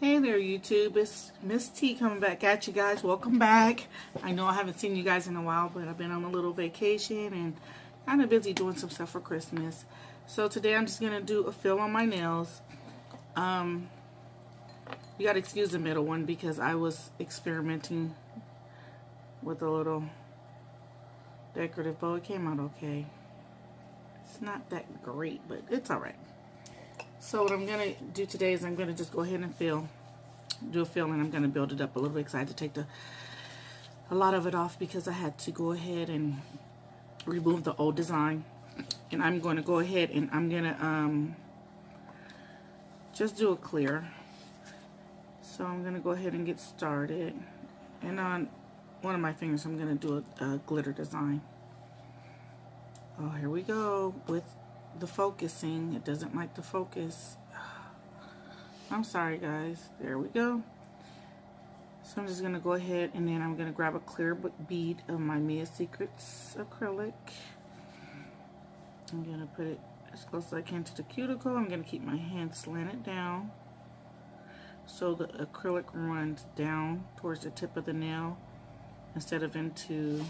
Hey there, YouTube. It's Miss T coming back at you guys. Welcome back. I know I haven't seen you guys in a while, but I've been on a little vacation and kind of busy doing some stuff for Christmas. So today I'm just going to do a fill on my nails. You got to excuse the middle one because I was experimenting with a little decorative bow. It came out okay. It's not that great, but it's alright. So what I'm going to do today is I'm going to just go ahead and do a fill, and I'm going to build it up a little bit because I had to take a lot of it off because I had to go ahead and remove the old design. And I'm going to go ahead and I'm going to just do a clear. So I'm going to go ahead and get started. And on one of my fingers I'm going to do a glitter design. Oh, here we go with the focusing. It doesn't like to focus. I'm sorry guys. There we go. So I'm just going to go ahead and then I'm going to grab a clear bead of my Mia Secrets acrylic. I'm going to put it as close as I can to the cuticle. I'm going to keep my hand slanted down so the acrylic runs down towards the tip of the nail instead of into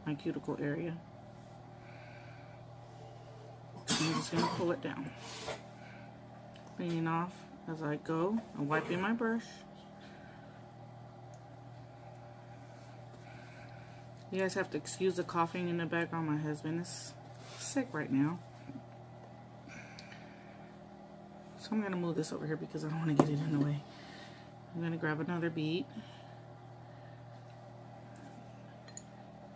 my cuticle area. I'm just going to pull it down, cleaning off as I go. I'm wiping my brush. You guys have to excuse the coughing in the background. My husband is sick right now. So I'm going to move this over here because I don't want to get it in the way. I'm going to grab another bead.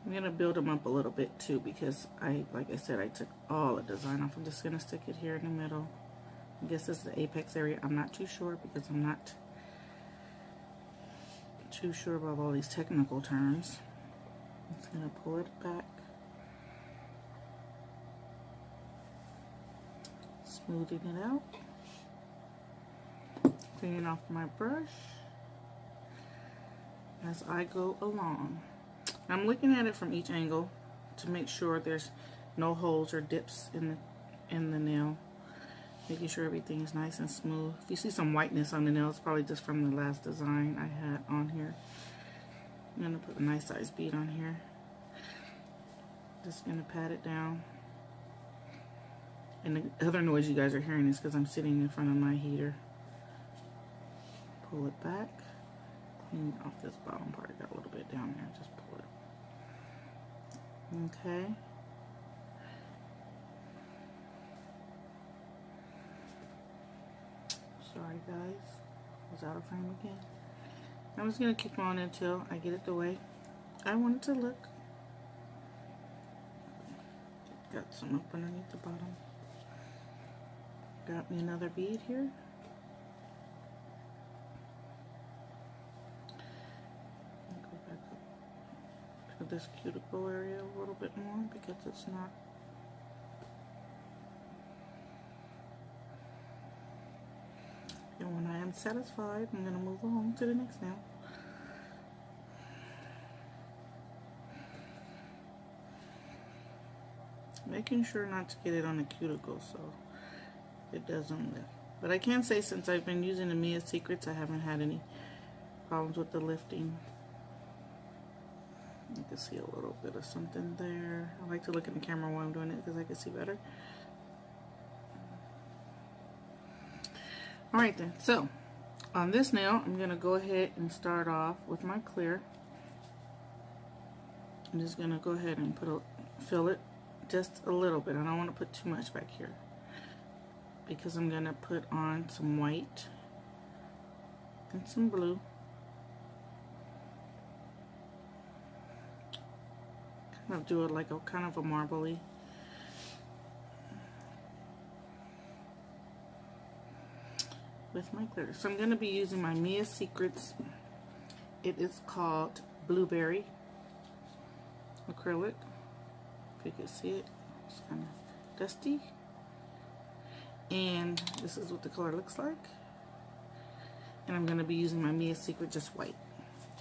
I'm going to build them up a little bit too because like I said, I took all the design off. I'm just going to stick it here in the middle. I guess this is the apex area. I'm not too sure because I'm not too sure about all these technical terms. I'm just going to pull it back. Smoothing it out. Cleaning off my brush as I go along. I'm looking at it from each angle to make sure there's no holes or dips in the nail. Making sure everything is nice and smooth. If you see some whiteness on the nail, it's probably just from the last design I had on here. I'm going to put a nice size bead on here. Just going to pat it down. And the other noise you guys are hearing is because I'm sitting in front of my heater. Pull it back. Clean off this bottom part. I got a little bit down there. Just pull it. Okay. Sorry guys. I was out of frame again. I'm just going to keep on until I get it the way I want it to look. Got some up underneath the bottom. Got me another bead here. Go back up to this cuticle area a little bit more because it's not. And when I am satisfied, I'm going to move along to the next nail. Making sure not to get it on the cuticle so it doesn't lift. But I can say since I've been using the Mia Secrets, I haven't had any problems with the lifting. You can see a little bit of something there. I like to look in the camera while I'm doing it because I can see better. Alright then, so on this nail, I'm going to go ahead and start off with my clear. I'm just going to go ahead and fill it just a little bit. I don't want to put too much back here because I'm going to put on some white and some blue. Kind of do it like a kind of a marbly. With my glitter. So I'm going to be using my Mia Secrets. It is called Blueberry acrylic. If you can see it, it's kind of dusty. And this is what the color looks like. And I'm going to be using my Mia Secret just white.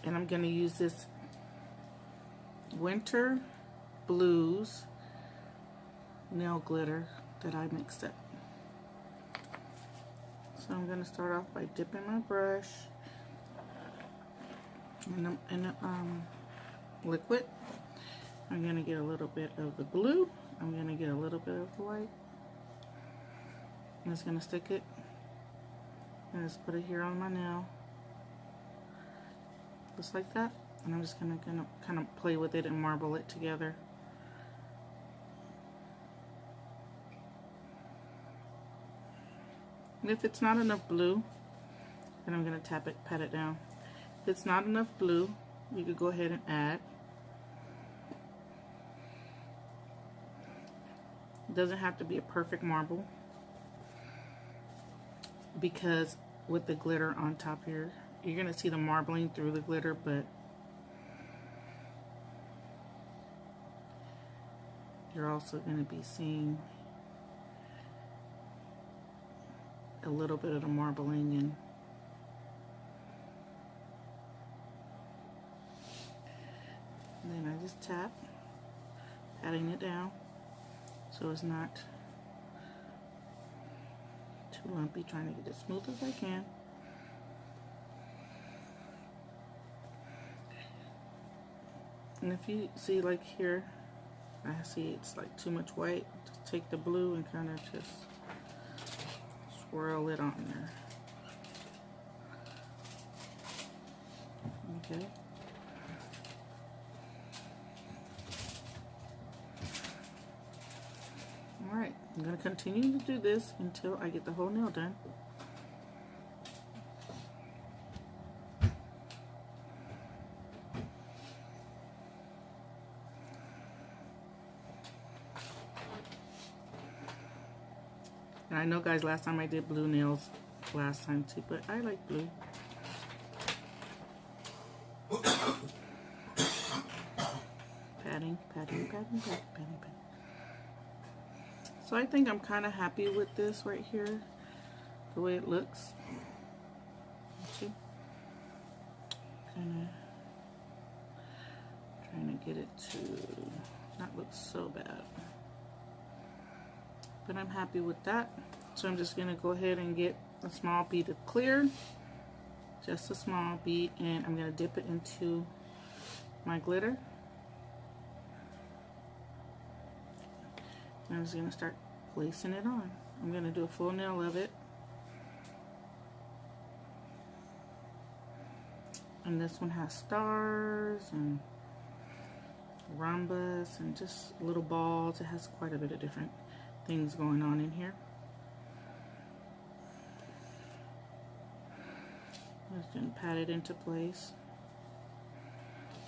And I'm going to use this Winter Blues nail glitter that I mixed up. So I'm going to start off by dipping my brush in the liquid. I'm going to get a little bit of the blue. I'm going to get a little bit of the white. I'm just going to stick it and just put it here on my nail. Just like that. And I'm just going to kind of play with it and marble it together. And if it's not enough blue, then I'm going to pat it down. If it's not enough blue, you could go ahead and add. It doesn't have to be a perfect marble, because with the glitter on top here, you're going to see the marbling through the glitter, but you're also going to be seeing a little bit of the marbling. And then I just tap, patting it down so it's not too lumpy, trying to get it as smooth as I can. And if you see, like here, I see it's like too much white, just take the blue and kind of just swirl it on there. Okay. Alright, I'm going to continue to do this until I get the whole nail done. And I know, guys, last time I did blue nails last time too, but I like blue. Patting, patting, patting, patting, patting, patting. So I think I'm kind of happy with this right here, the way it looks. See? Kind of trying to get it to not look so bad. But I'm happy with that. So I'm just going to go ahead and get a small bead of clear, just a small bead, and I'm going to dip it into my glitter. And I'm just going to start placing it on. I'm going to do a full nail of it. And this one has stars and rhombus and just little balls. It has quite a bit of different things going on in here. Just gonna pat it into place.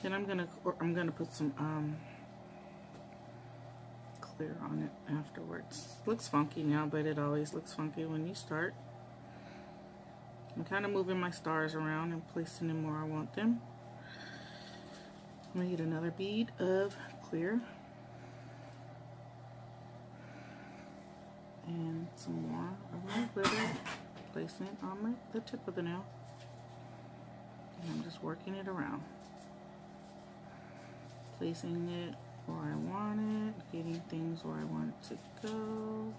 Then I'm gonna put some clear on it afterwards. Looks funky now, but it always looks funky when you start. I'm kind of moving my stars around and placing them where I want them. I'm gonna get another bead of clear. And some more of my glitter, placing it on the tip of the nail. And I'm just working it around. Placing it where I want it, getting things where I want it to go.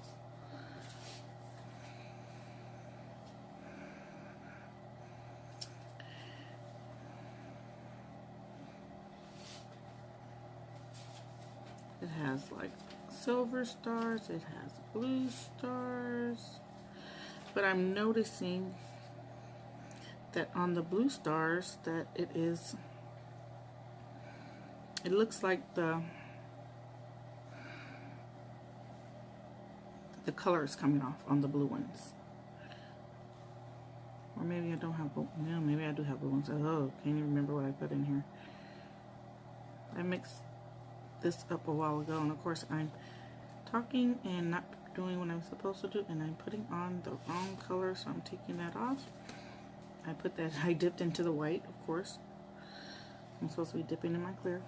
It has like silver stars, it has blue stars, but I'm noticing that on the blue stars that it looks like the color is coming off on the blue ones. Or maybe I don't have blue, no, maybe I do have blue ones. Oh, can't even remember what I put in here. I mixed this up a while ago, and of course I'm talking and not doing what I'm supposed to do, and I'm putting on the wrong color, so I'm taking that off. I dipped into the white, of course. I'm supposed to be dipping in my clear.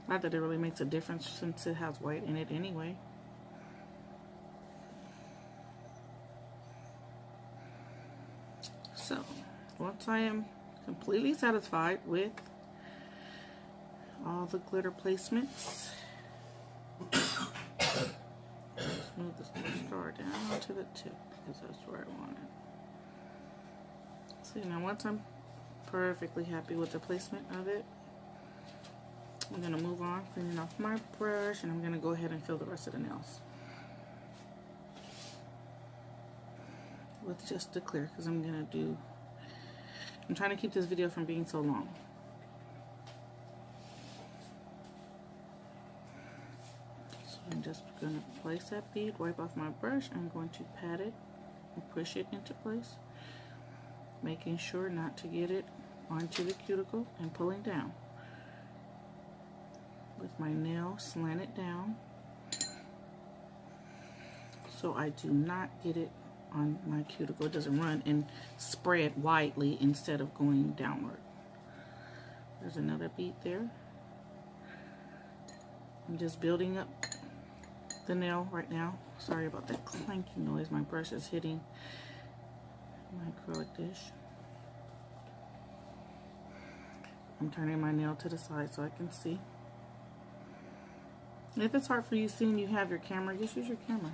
Not that it really makes a difference since it has white in it anyway. So, once I am completely satisfied with all the glitter placements, smooth move this little star down to the tip because that's where I want it. See, now once I'm perfectly happy with the placement of it, I'm going to move on, cleaning off my brush, and I'm going to go ahead and fill the rest of the nails with just the clear, because I'm trying to keep this video from being so long. So I'm just going to place that bead, wipe off my brush. I'm going to pat it and push it into place, making sure not to get it onto the cuticle, and pulling down with my nail slanted down so I do not get it on my cuticle. It doesn't run and spread widely instead of going downward. There's another bead there. I'm just building up the nail right now. Sorry about that clanking noise. My brush is hitting my acrylic dish. I'm turning my nail to the side so I can see. If it's hard for you seeing you have your camera, just use your camera.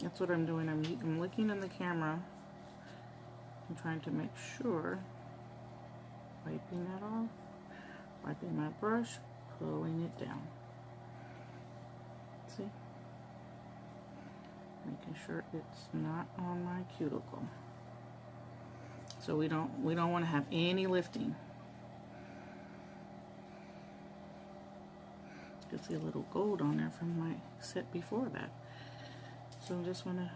That's what I'm doing. I'm looking in the camera. I'm trying to make sure. Wiping that off. Wiping my brush. Pulling it down. See? Making sure it's not on my cuticle. So we don't want to have any lifting. You can see a little gold on there from my set before that. So I'm just going to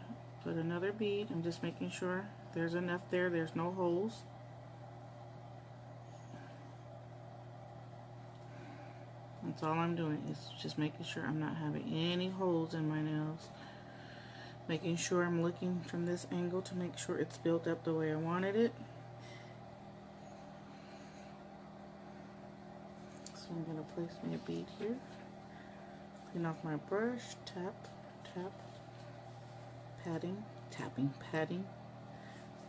put another bead. I'm just making sure there's enough there. There's no holes. That's all I'm doing, is just making sure I'm not having any holes in my nails. Making sure I'm looking from this angle to make sure it's built up the way I wanted it. So I'm going to place me a bead here. Clean off my brush, tap, tap, patting, tapping, patting.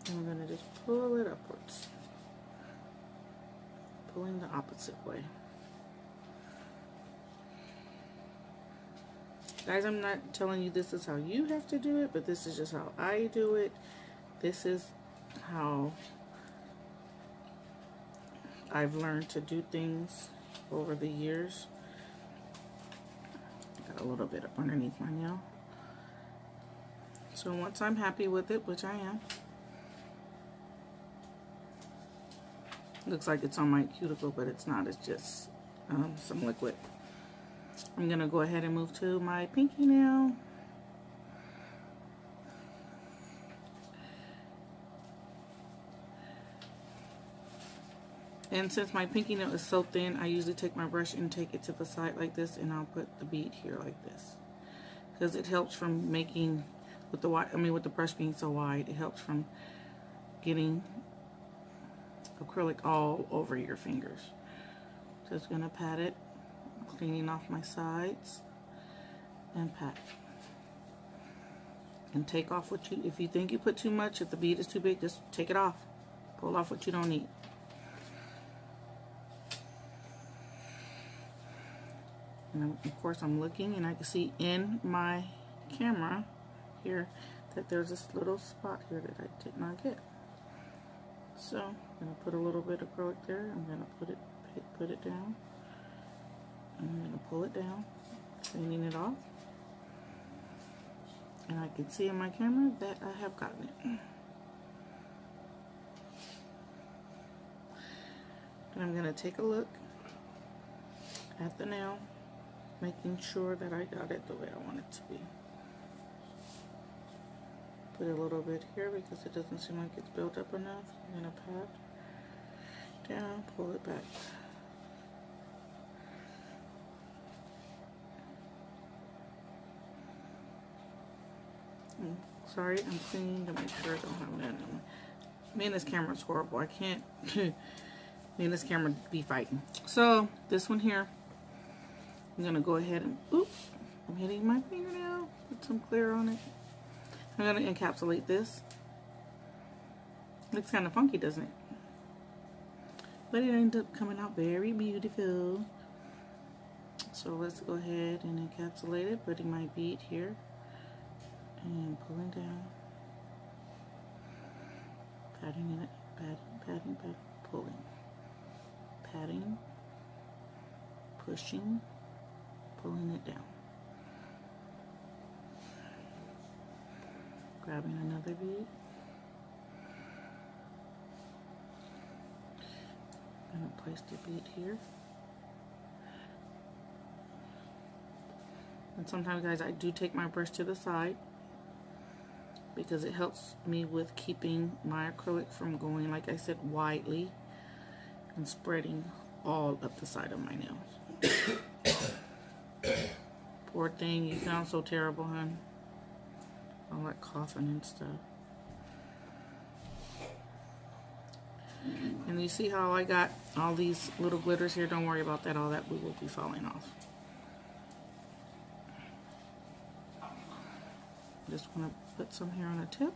And I'm going to just pull it upwards. Pulling the opposite way. Guys, I'm not telling you this is how you have to do it, but this is just how I do it. This is how I've learned to do things over the years. Got a little bit up underneath my nail. So once I'm happy with it, which I am, looks like it's on my cuticle, but it's not. It's just some liquid. I'm going to go ahead and move to my pinky nail. And since my pinky nail is so thin, I usually take my brush and take it to the side like this, and I'll put the bead here like this. Because it helps from making, with the brush being so wide, it helps from getting acrylic all over your fingers. Just going to pat it, cleaning off my sides, and pat. And take off what you, if you think you put too much, if the bead is too big, just take it off. Pull off what you don't need. And of course I'm looking, and I can see in my camera here that there's this little spot here that I did not get. So I'm going to put a little bit of acrylic there. I'm going to put it down. I'm going to pull it down, cleaning it off. And I can see in my camera that I have gotten it. And I'm going to take a look at the nail, making sure that I got it the way I want it to be. Put a little bit here because it doesn't seem like it's built up enough. I'm going to pat down, pull it back. Sorry, I'm cleaning to make sure I don't have that in. Me and this camera is horrible. I can't, me and this camera be fighting. So, this one here, I'm going to go ahead and, oops, I'm hitting my fingernail, put some clear on it. I'm going to encapsulate this. Looks kind of funky, doesn't it? But it ended up coming out very beautiful. So let's go ahead and encapsulate it, putting my bead here and pulling down, patting it, patting, pulling, patting, pushing, pulling it down, grabbing another bead, I'm going to place the bead here. And sometimes, guys, I do take my brush to the side because it helps me with keeping my acrylic from going, like I said, widely and spreading all up the side of my nails. Poor thing, you sound so terrible, hon. All that coughing and stuff. And you see how I got all these little glitters here? Don't worry about that. All that glue will be falling off. Just want to put some here on the tip,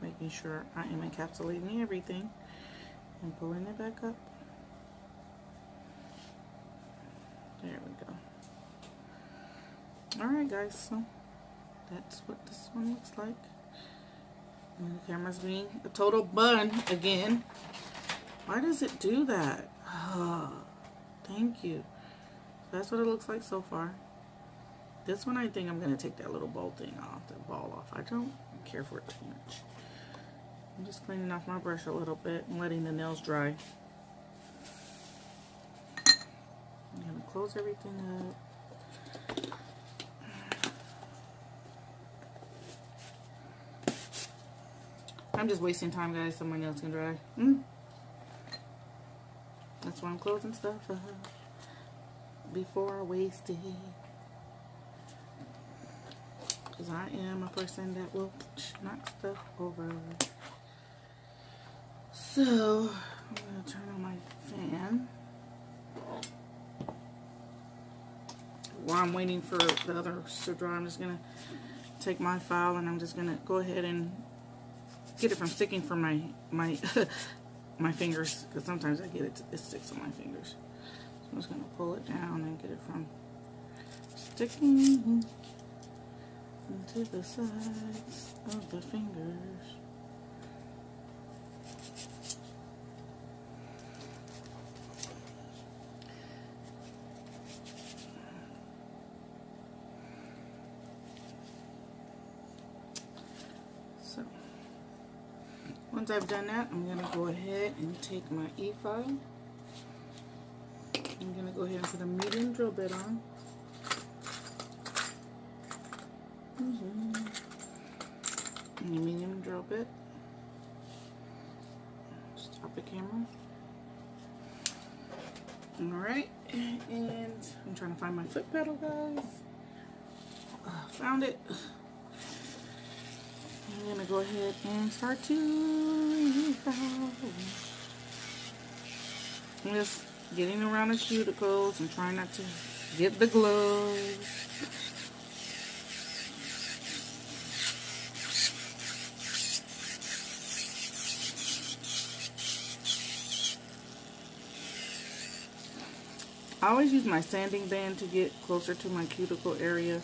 making sure I am encapsulating everything and pulling it back up. There we go. Alright guys, so that's what this one looks like. And the camera's being a total bun again. Why does it do that? Oh, thank you. That's what it looks like so far. This one, I think I'm going to take that little ball thing off, the ball off. I don't care for it too much. I'm just cleaning off my brush a little bit and letting the nails dry. I'm going to close everything up. I'm just wasting time, guys, so my nails can dry. That's why I'm closing stuff up before I waste it. Because I am a person that will knock stuff over. So, I'm going to turn on my fan. While I'm waiting for the others to dry, I'm just going to take my file and I'm just going to go ahead and get it from sticking from my my fingers. Because sometimes I get it sticks on my fingers. So I'm just going to pull it down and get it from sticking into the sides of the fingers. So once I've done that, I'm going to go ahead and take my e-file. I'm going to go ahead and put a medium drill bit on. And a medium drill bit. Stop the camera. Alright, and I'm trying to find my foot pedal, guys. Found it. I'm gonna go ahead and start to I'm just getting around the cuticles and trying not to get the gloves. I always use my sanding band to get closer to my cuticle area,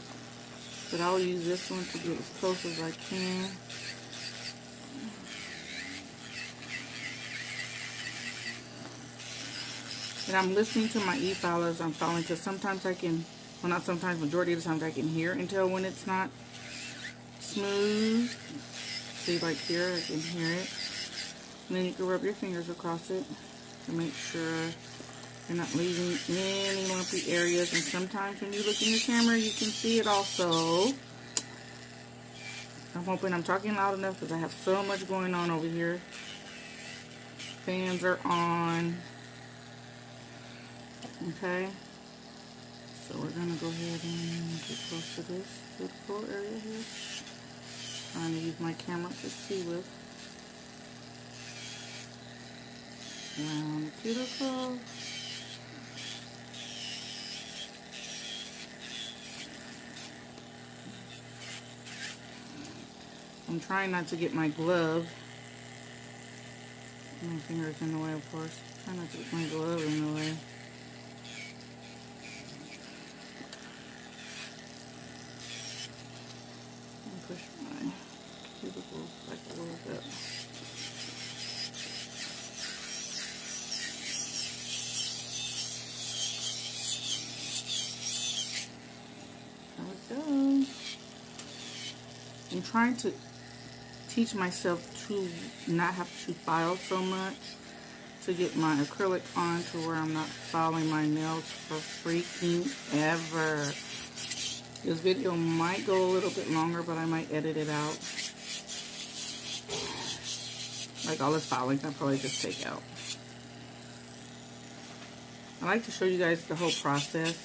but I'll use this one to get as close as I can. And I'm listening to my e-file as I'm filing, because sometimes I can, well not sometimes, majority of the times I can hear and tell when it's not smooth. See, like here, I can hear it. And then you can rub your fingers across it to make sure you're not leaving any lumpy areas. And sometimes when you look in the camera, you can see it also. I'm hoping I'm talking loud enough because I have so much going on over here. Fans are on. Okay. So we're going to go ahead and get close to this little area here. Trying to use my camera to see with. Around the cuticle. I'm trying not to get my glove. My finger's in the way, of course. Trying not to get my glove in the way. push my cuticles back a little bit. There we go. I'm trying to teach myself to not have to file so much, to get my acrylic on to where I'm not filing my nails for freaking ever. This video might go a little bit longer, but I might edit it out. Like all this filing, I'll probably just take out. I like to show you guys the whole process.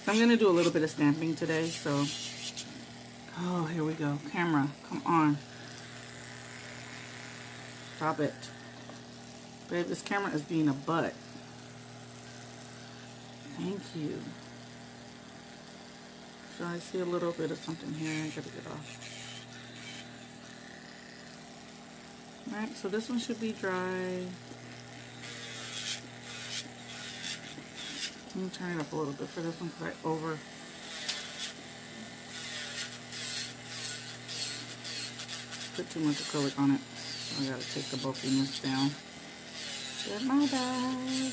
So I'm gonna do a little bit of stamping today, so. Oh, here we go. Camera, come on. Stop it. Babe, this camera is being a butt. Thank you. So I see a little bit of something here. I gotta get off. Alright, so this one should be dry. Let me turn it up a little bit for this one because I put too much acrylic on it. So I gotta take the bulkiness down. Get my bag.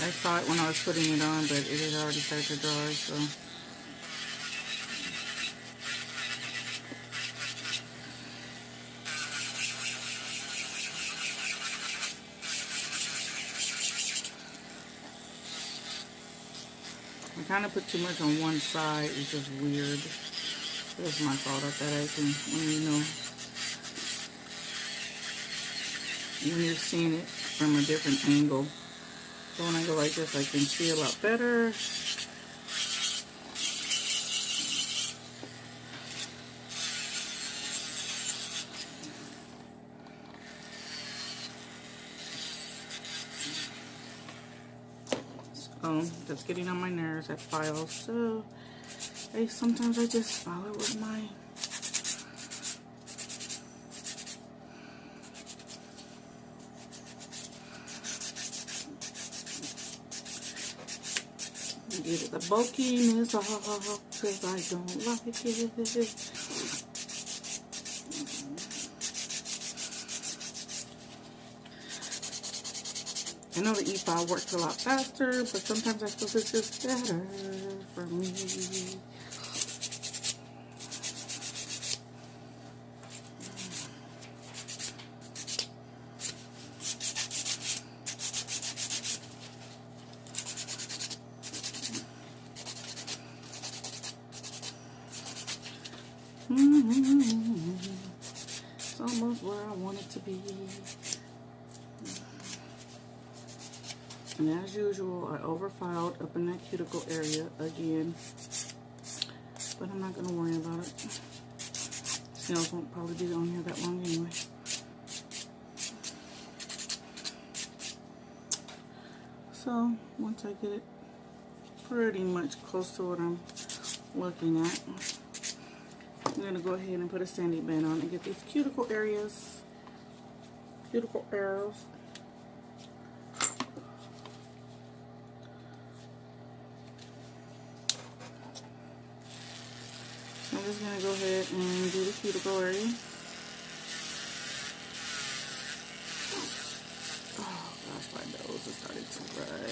I saw it when I was putting it on, but it had already started to dry, so. I kind of put too much on one side. It's just weird. That's my fault at that. I think when you're seeing it from a different angle. So when I go like this, I can see a lot better. That's getting on my nerves, that file. So sometimes I just follow with my get the bulkiness off because I don't like it. I know the e-file works a lot faster, but sometimes I feel this is better for me. It's almost where I want it to be. And as usual, I overfiled up in that cuticle area again. But I'm not going to worry about it. Snails won't probably be on here that long anyway. So, once I get it pretty much close to what I'm looking at, I'm going to go ahead and put a sanding band on and get these cuticle arrows. I'm just going to go ahead and do the cuticle area. Oh gosh, my nose is starting to dry.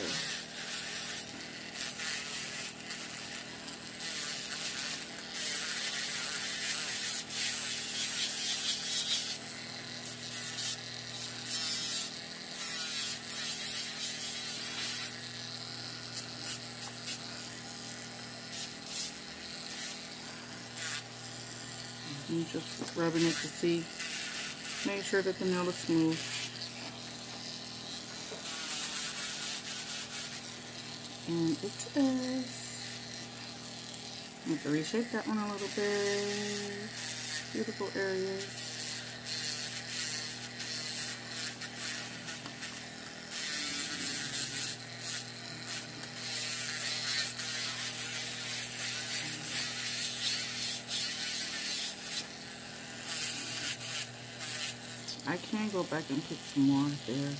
I'm just rubbing it to see, make sure that the nail is smooth. And it is. I have to reshape that one a little bit. Beautiful area. I can go back and put some more there.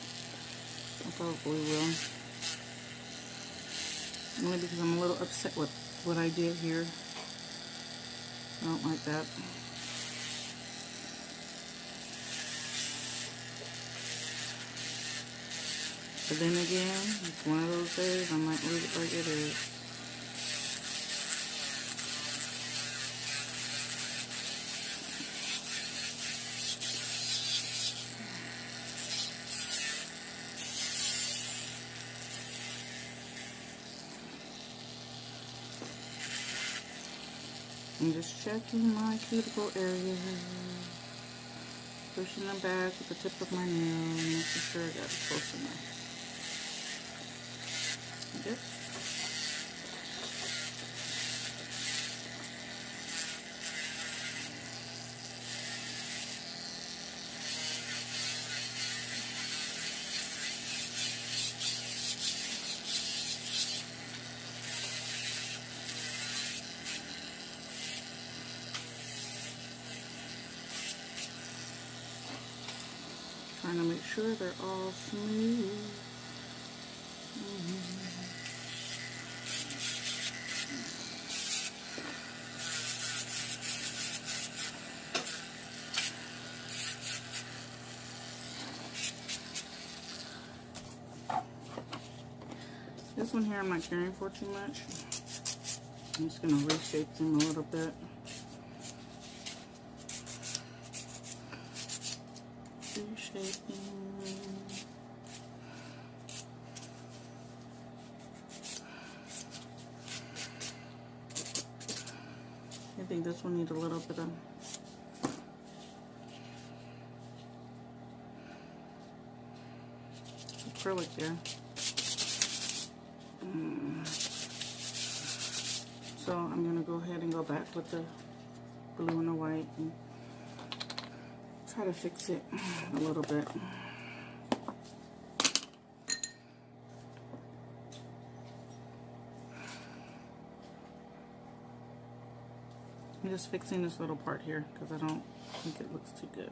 I probably will. Only because I'm a little upset with what I did here. I don't like that. But then again, it's one of those days I might leave it like it is. I'm just checking my cuticle areas, pushing them back with the tip of my nail, making sure I got it close enough. Yep. Trying to make sure they're all smooth. This one here I'm not caring for too much. I'm just going to reshape them a little bit. Reshaping. I think this one needs a little bit of acrylic there. So I'm going to go ahead and go back with the blue and the white and try to fix it a little bit. I'm just fixing this little part here because I don't think it looks too good.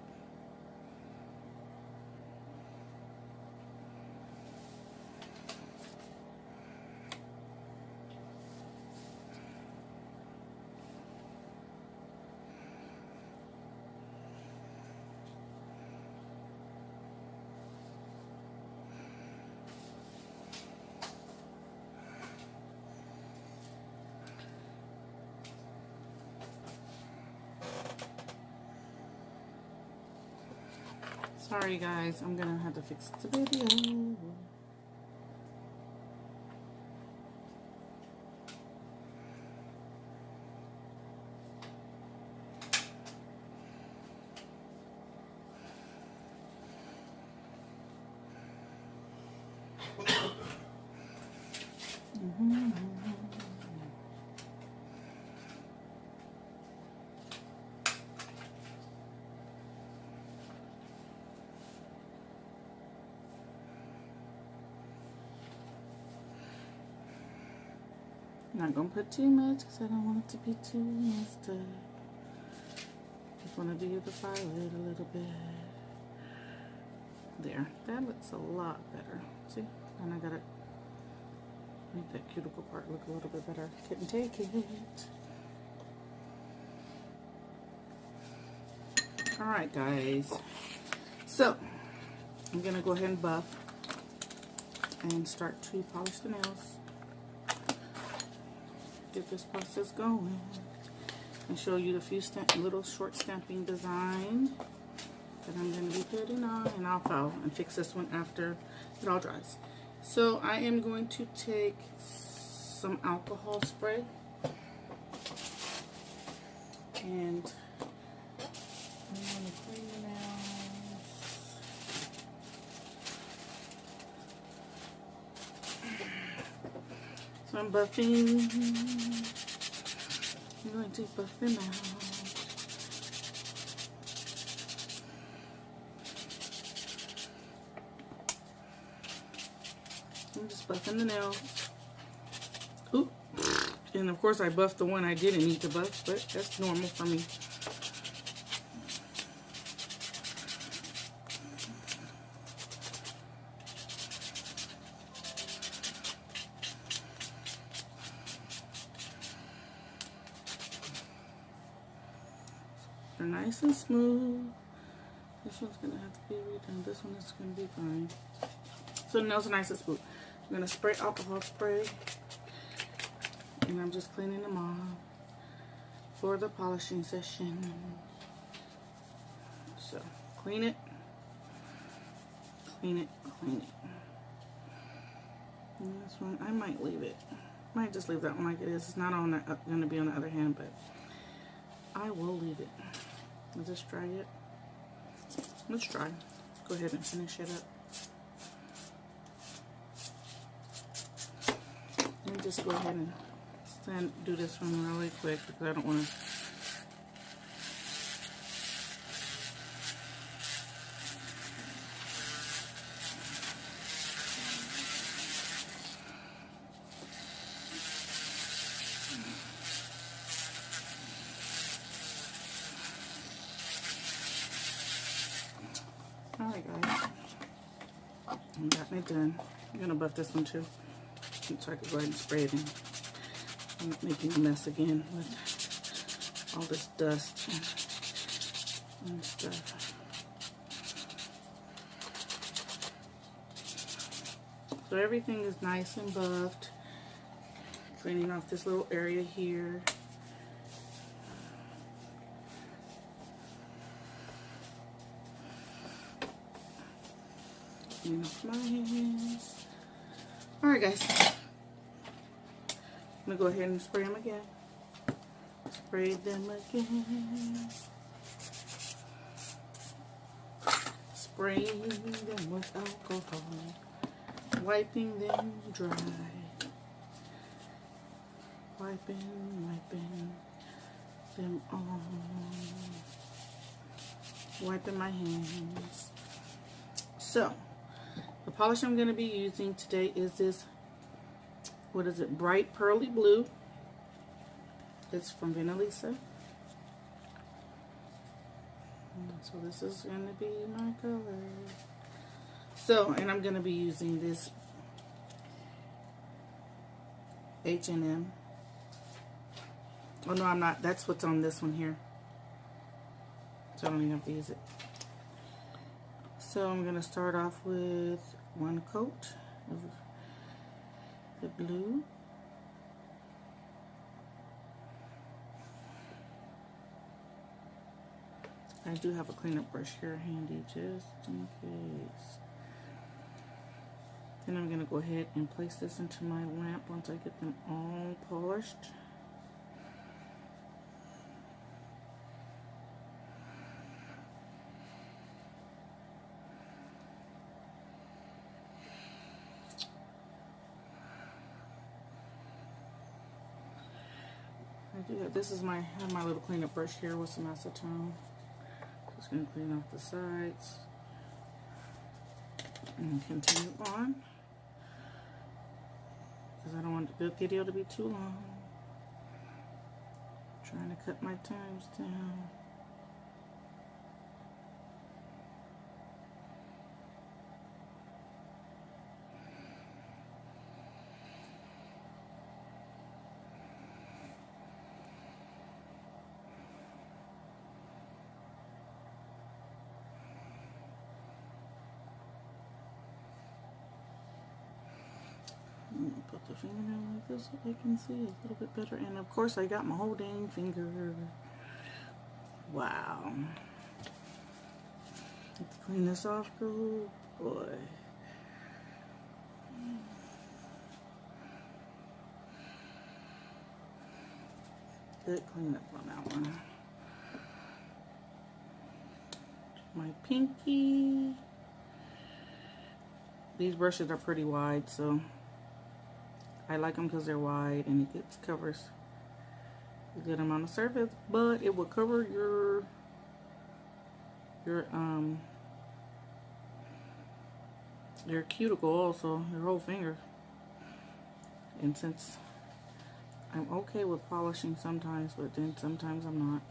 Sorry guys, I'm gonna have to fix the video. Not gonna put too much because I don't want it to be too messed up. Just want to do the violet a little bit. There, that looks a lot better. See, and I gotta make that cuticle part look a little bit better. Couldn't take it. All right, guys. So I'm gonna go ahead and buff and start to polish the nails. Get this process going and show you the few little short stamping design that I'm going to be putting on, and I'll file and fix this one after it all dries. So I am going to take some alcohol spray and I'm going to clean the nails. So I'm buffing. I'm going to buff them out. I'm just buffing the nails. Oop. And of course I buffed the one I didn't need to buff, but that's normal for me. are nice and smooth. This one's gonna have to be redone. This one is gonna be fine. So the nails are nice and smooth. I'm gonna spray alcohol spray, and I'm just cleaning them off for the polishing session. So clean it, clean it, clean it. And this one, I might leave it. Might just leave that one like it is. It's not on the, gonna be on the other hand, but I will leave it. Is this dry yet? Let's try. Go ahead and finish it up. Let me just go ahead and do this one really quick because I don't want to. Alright guys, I'm gotten it done. I'm gonna buff this one too, so I can go ahead and spray it in. I'm not making a mess again with all this dust and stuff. So everything is nice and buffed. Cleaning off this little area here. Clean off my hands. Alright guys, I'm going to go ahead and spray them again. Spray them again. Spraying them with alcohol. Wiping them dry. Wiping them on. Wiping my hands. So, the polish I'm going to be using today is this, what is it, bright pearly blue. It's from Venalisa. So this is going to be my color. So, and I'm going to be using this H&M. Oh no, I'm not. That's what's on this one here. So I don't even have to use it. So I'm going to start off with one coat of the blue. I do have a cleanup brush here handy just in case. Then I'm going to go ahead and place this into my lamp once I get them all polished. I do have, this is my little cleanup brush here with some acetone. Just going to clean off the sides and continue on because I don't want the video to be too long. I'm trying to cut my times down. Put the fingernail like this so I can see a little bit better. And of course I got my whole dang finger. Wow. Let's clean this off, girl. Boy. Good cleanup on that one. My pinky. These brushes are pretty wide, so I like them because they're wide and it covers a good amount of surface, but it will cover your cuticle also, your whole finger. And since I'm okay with polishing sometimes, but then sometimes I'm not.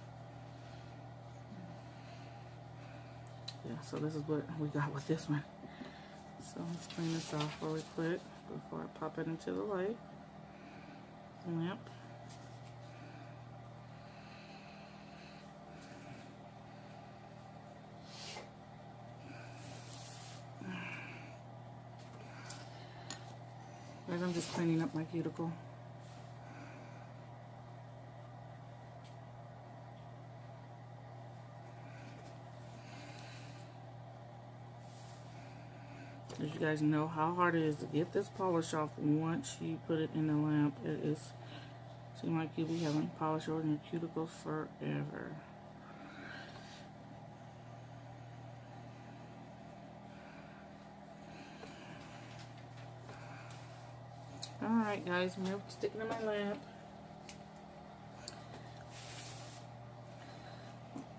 Yeah, so this is what we got with this one. So let's clean this off really quick before I pop it into the light lamp. Guys, I'm just cleaning up my cuticle. As you guys know how hard it is to get this polish off once you put it in the lamp. It is, seems like you'll be having polish over your cuticles forever. Alright guys, I'm sticking in my lamp.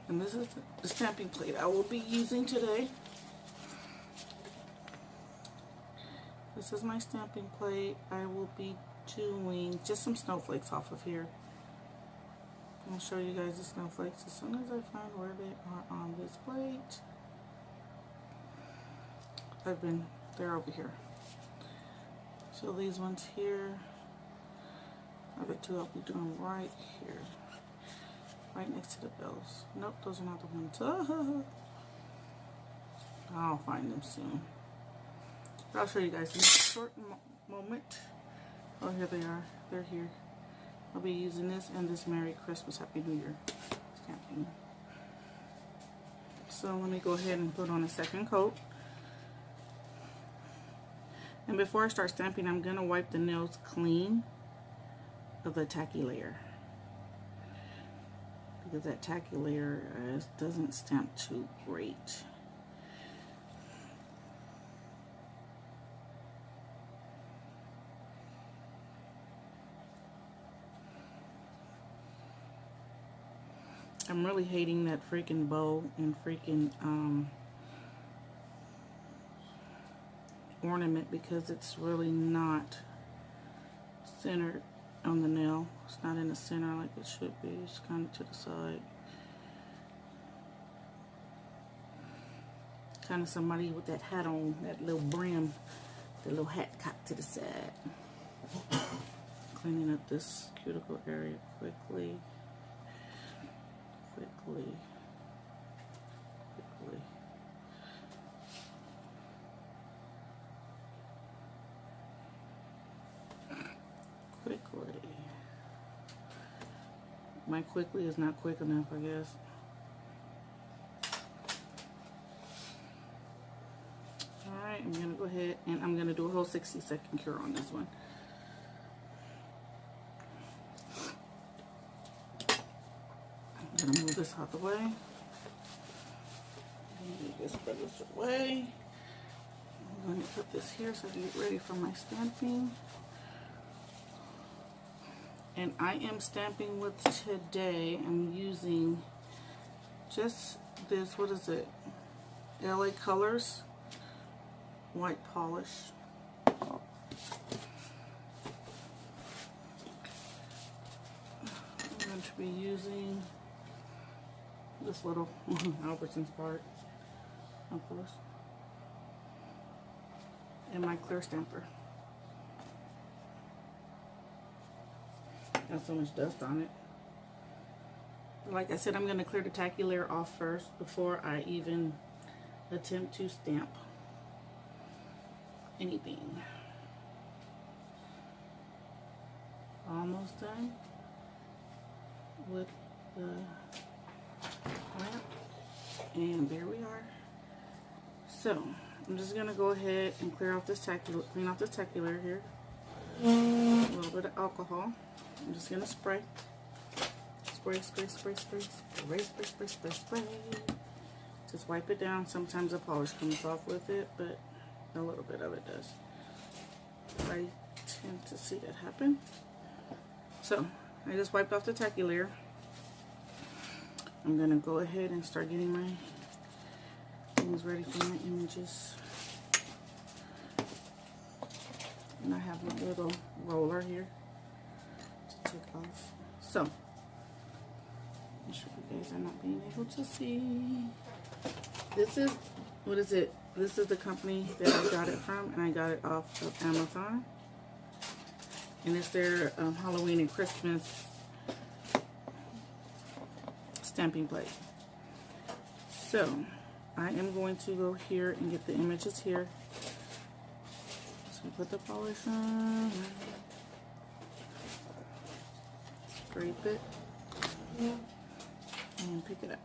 And this is the stamping plate I will be using today. This is my stamping plate. I will be doing just some snowflakes off of here. I'll show you guys the snowflakes as soon as I find where they are on this plate. They're over here. So these ones here, I bet two I'll be doing right here. Right next to the bells. Nope, those are not the ones. I'll find them soon. But I'll show you guys in a short moment. Oh, here they are. They're here. I'll be using this and this Merry Christmas, Happy New Year stamping. So let me go ahead and put on a second coat. And before I start stamping, I'm going to wipe the nails clean of the tacky layer. Because that tacky layer doesn't stamp too great. I'm really hating that freaking bow and freaking ornament because it's really not centered on the nail. It's not in the center like it should be. It's kind of to the side. Kind of somebody with that hat on, that little brim, the little hat cocked to the side. Cleaning up this cuticle area quickly. Quickly. My quickly is not quick enough, I guess. Alright, I'm going to go ahead and I'm going to do a whole 60-second cure on this one. I'm going to move this out the way. Just spread this away. I'm going to put this here so I can get ready for my stamping. And I am stamping with today. I'm using just this, what is it? LA Colors white polish. I'm going to be using this little Albertsons part, of course, and my clear stamper. Got so much dust on it. Like I said, I'm going to clear the tacky layer off first before I even attempt to stamp anything. Almost done with the lamp, and there we are. So I'm just going to go ahead and clean off this tacky layer here. A little bit of alcohol. I'm just gonna spray. Spray. Just wipe it down. Sometimes the polish comes off with it, but a little bit of it does. I tend to see that happen. So I just wiped off the tacky layer. I'm gonna go ahead and start getting my things ready for my images. And I have my little roller here to take off. So, I'm sure you guys are not being able to see. This is, what is it? This is the company that I got it from, and I got it off of Amazon. And it's their Halloween and Christmas stamping plate. So, I am going to go here and get the images here. So put the polish on. Scrape it. And pick it up.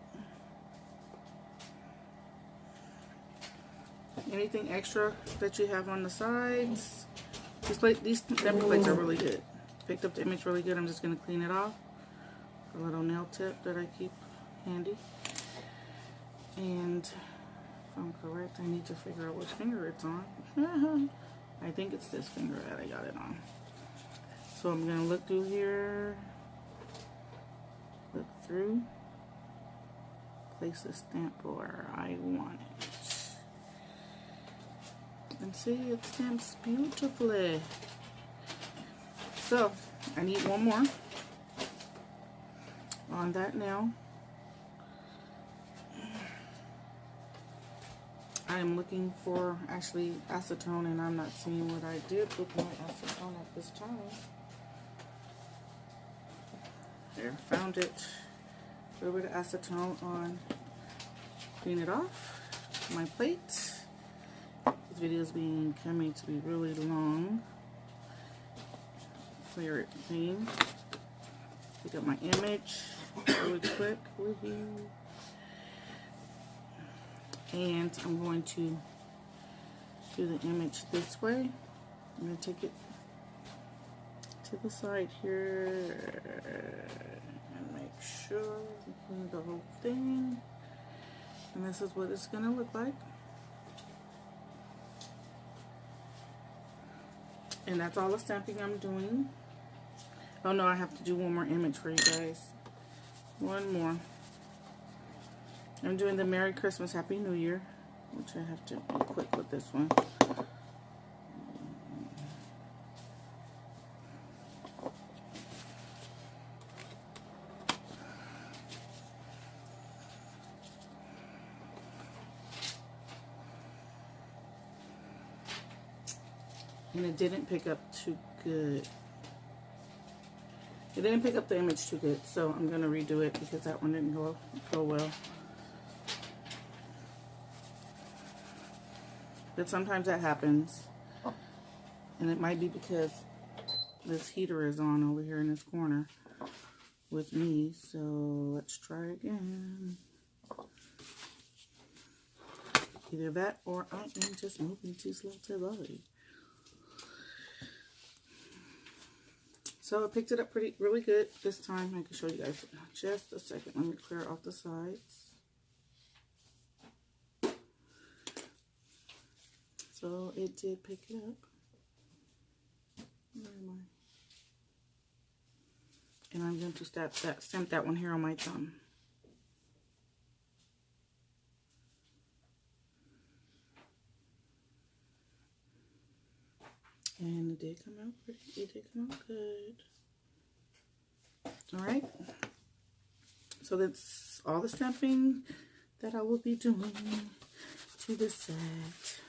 Anything extra that you have on the sides. These stamping plates are really good. Picked up the image really good. I'm just going to clean it off. A little nail tip that I keep handy. And if I'm correct, I need to figure out which finger it's on. I think it's this finger that I got it on. So I'm going to look through here. Look through. Place the stamp where I want it. And see, it stamps beautifully. So, I need one more on that nail. I am looking for actually acetone, and I'm not seeing what I did with my acetone at this time. There, found it. A little bit of acetone on. Clean it off my plate. This video is coming to be really long. Clear it clean. Pick up my image really quick with you. And I'm going to do the image this way. I'm going to take it to the side here and make sure we clean the whole thing. And this is what it's going to look like. And that's all the stamping I'm doing. Oh no, I have to do one more image for you guys. One more. I'm doing the Merry Christmas, Happy New Year, which I have to be quick with this one. And it didn't pick up too good. It didn't pick up the image too good, so I'm going to redo it because that one didn't go well. But sometimes that happens. And it might be because this heater is on over here in this corner with me. So let's try again. Either that or I am just moving too slow today. So I picked it up really good this time. I can show you guys just a second. Let me clear off the sides. So it did pick it up. Where am I? And I'm going to stamp that one here on my thumb. And it did come out pretty. It did come out good. Alright. So that's all the stamping that I will be doing to this set.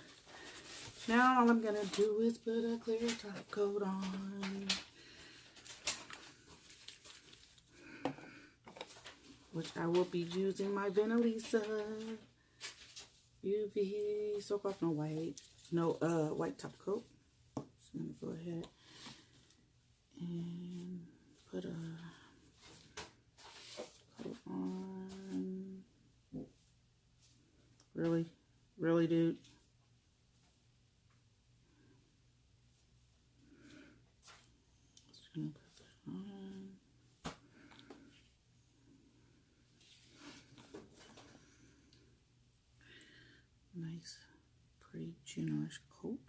Now all I'm going to do is put a clear top coat on. Which I will be using my Venalisa UV soak off white top coat. So I'm going to go ahead and put a coat on. Really, dude. Just going to put that on. Nice, pretty generous coat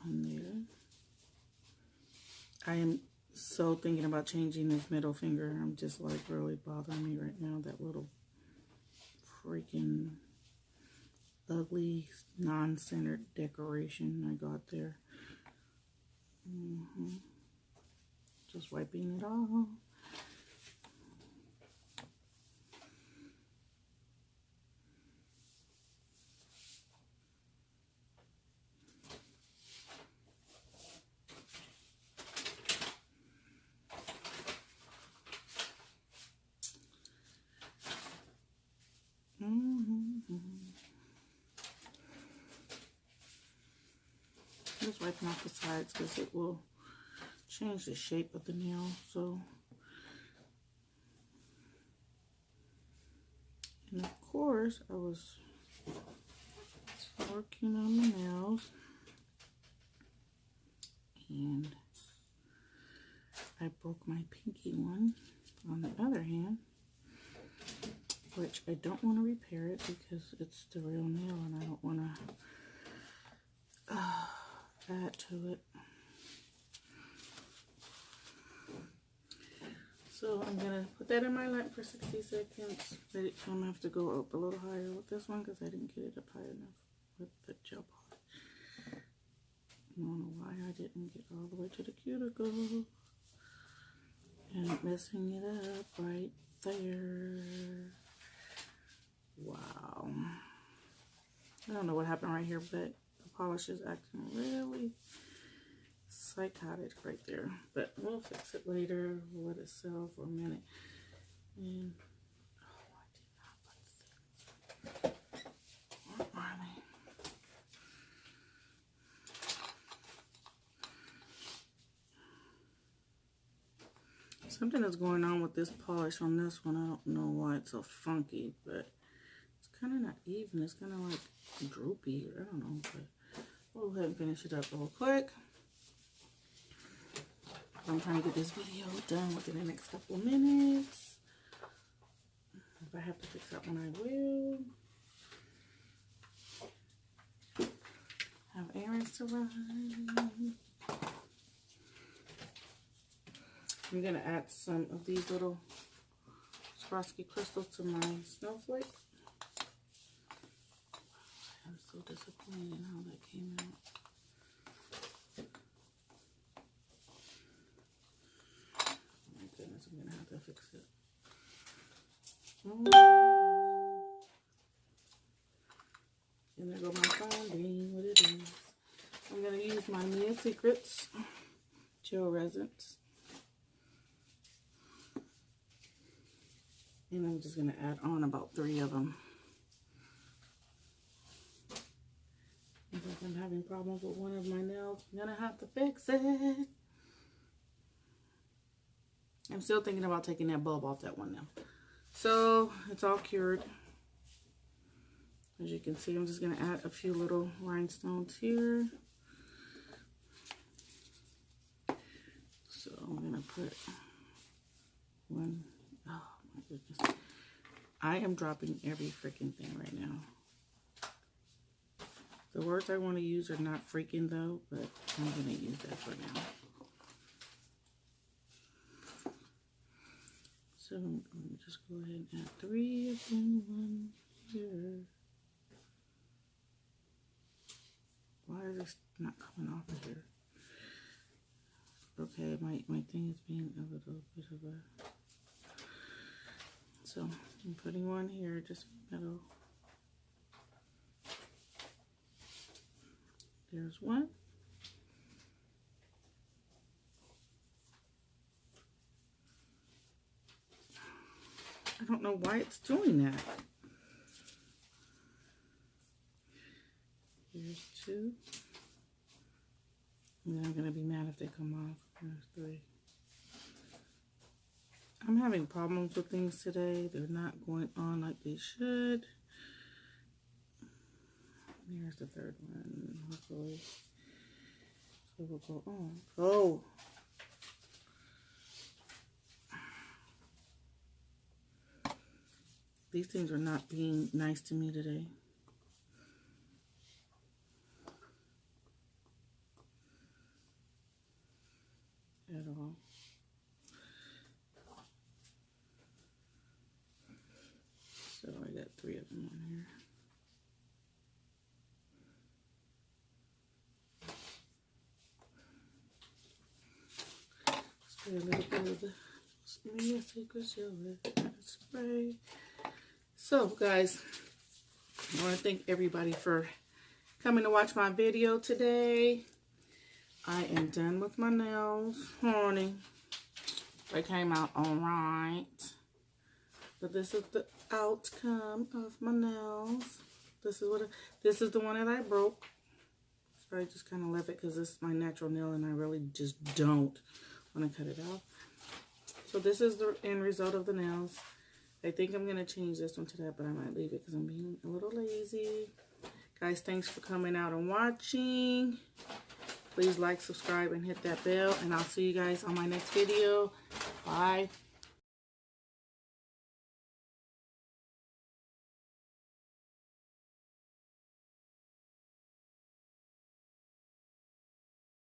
on there. I am so thinking about changing this middle finger. I'm just like really bothering me right now. That little freaking ugly non-centered decoration I got there. Just wiping it off. I'm just wiping off the sides because it will change the shape of the nail. So, and of course, I was working on the nails, and I broke my pinky one on the other hand, which I don't want to repair it because it's the real nail and I don't want to add to it. So I'm going to put that in my lamp for 60 seconds. I'm going to have to go up a little higher with this one because I didn't get it up high enough with the gel polish. I don't know why I didn't get all the way to the cuticle. And messing it up right there. Wow. I don't know what happened right here, but the polish is acting really psychotic right there. But we'll fix it later. We'll let it settle for a minute. And oh, I did not put the things. Where are they? Something is going on with this polish on this one. I don't know why it's so funky, but it's kind of not even. It's kind of like droopy. I don't know, but we'll go ahead and finish it up real quick. I'm trying to get this video done within the next couple of minutes. If I have to fix that one, I will. Have errands to run. I'm going to add some of these little Swarovski crystals to my snowflake. I'm so disappointed in how that came out. Oh my goodness, I'm going to have to fix it. Oh. And there go my phone being what it is. I'm going to use my Mia Secrets gel resins. And I'm just going to add on about 3 of them. Because I'm having problems with one of my nails, I'm going to have to fix it. I'm still thinking about taking that bulb off that one now. So, it's all cured. As you can see, I'm just going to add a few little rhinestones here. So, I'm going to put one. Oh my goodness. I am dropping every freaking thing right now. The words I want to use are not freaking though, but I'm going to use that for now. So I'm going to just go ahead and add 3 of them, 1 here. Why is this not coming off of here? Okay, my thing is being a little bit of a... So I'm putting one here, just in the middle. There's one. I don't know why it's doing that. Here's 2. And then I'm going to be mad if they come off. There's 3. I'm having problems with things today. They're not going on like they should. Here's the 3rd one, hopefully. So we'll go on. Oh! These things are not being nice to me today. At all. So I got 3 of them on here. Spray a little bit of the Mia Secrets gel spray. So guys, I want to thank everybody for coming to watch my video today. I am done with my nails, honey. They came out all right. But this is the outcome of my nails. This is the one that I broke. I just kind of left it because this is my natural nail and I really just don't want to cut it off. So this is the end result of the nails. I think I'm going to change this one to that, but I might leave it because I'm being a little lazy. Guys, thanks for coming out and watching. Please like, subscribe, and hit that bell. And I'll see you guys on my next video. Bye.